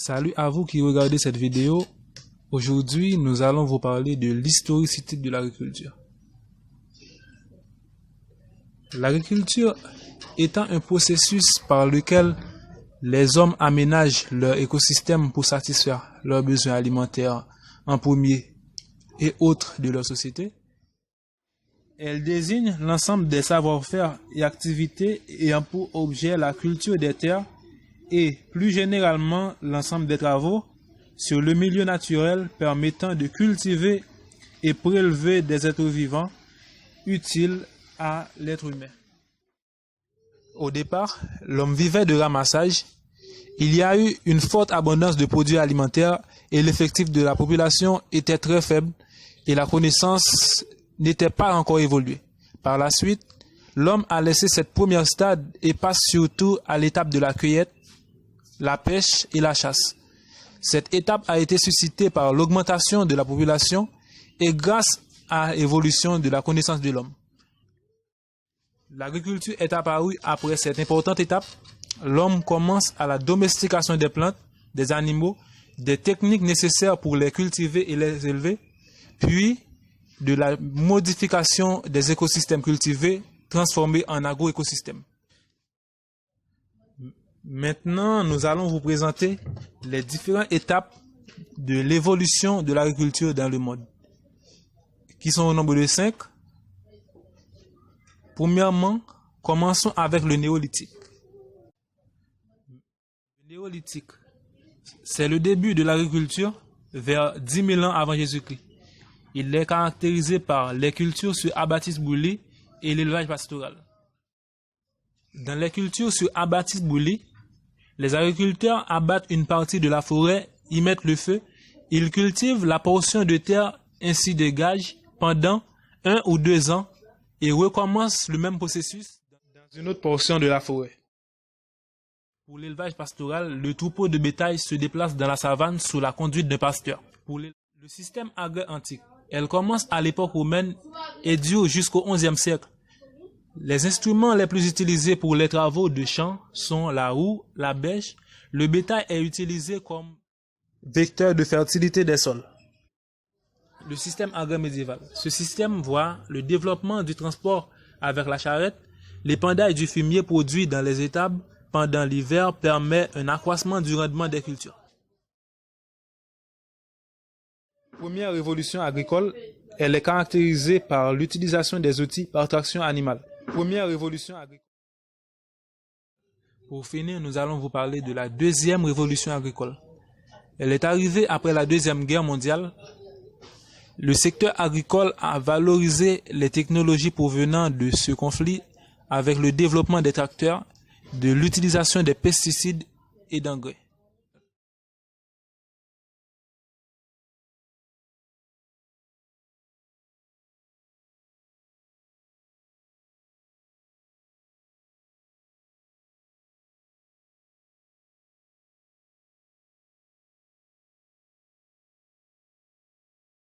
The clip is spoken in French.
Salut à vous qui regardez cette vidéo. Aujourd'hui, nous allons vous parler de l'historicité de l'agriculture. L'agriculture étant un processus par lequel les hommes aménagent leur écosystème pour satisfaire leurs besoins alimentaires en premier et autres de leur société, elle désigne l'ensemble des savoir-faire et activités ayant pour objet la culture des terres et plus généralement l'ensemble des travaux sur le milieu naturel permettant de cultiver et prélever des êtres vivants utiles à l'être humain. Au départ, l'homme vivait de ramassage. Il y a eu une forte abondance de produits alimentaires et l'effectif de la population était très faible et la connaissance n'était pas encore évoluée. Par la suite, l'homme a laissé cette première stade et passe surtout à l'étape de la cueillette, la pêche et la chasse. Cette étape a été suscitée par l'augmentation de la population et grâce à l'évolution de la connaissance de l'homme. L'agriculture est apparue après cette importante étape. L'homme commence à la domestication des plantes, des animaux, des techniques nécessaires pour les cultiver et les élever, puis de la modification des écosystèmes cultivés transformés en agro-écosystèmes. Maintenant, nous allons vous présenter les différentes étapes de l'évolution de l'agriculture dans le monde, qui sont au nombre de 5. Premièrement, commençons avec le néolithique. Le néolithique, c'est le début de l'agriculture vers 10 000 ans avant Jésus-Christ. Il est caractérisé par les cultures sur abattis brûlés et l'élevage pastoral. Dans les cultures sur abattis brûlés, les agriculteurs abattent une partie de la forêt, y mettent le feu, ils cultivent la portion de terre ainsi dégagent pendant 1 ou 2 ans et recommencent le même processus dans une autre portion de la forêt. Pour l'élevage pastoral, le troupeau de bétail se déplace dans la savane sous la conduite d'un pasteur. Pour le système agraire antique, elle commence à l'époque romaine et dure jusqu'au XIe siècle. Les instruments les plus utilisés pour les travaux de champ sont la roue, la bêche. Le bétail est utilisé comme vecteur de fertilité des sols. Le système agraire médiéval. Ce système voit le développement du transport avec la charrette. L'épandage du fumier produit dans les étables pendant l'hiver permet un accroissement du rendement des cultures. Première révolution agricole, elle est caractérisée par l'utilisation des outils par traction animale. Première révolution agricole. Pour finir, nous allons vous parler de la deuxième révolution agricole. Elle est arrivée après la Deuxième Guerre mondiale. Le secteur agricole a valorisé les technologies provenant de ce conflit avec le développement des tracteurs, de l'utilisation des pesticides et d'engrais.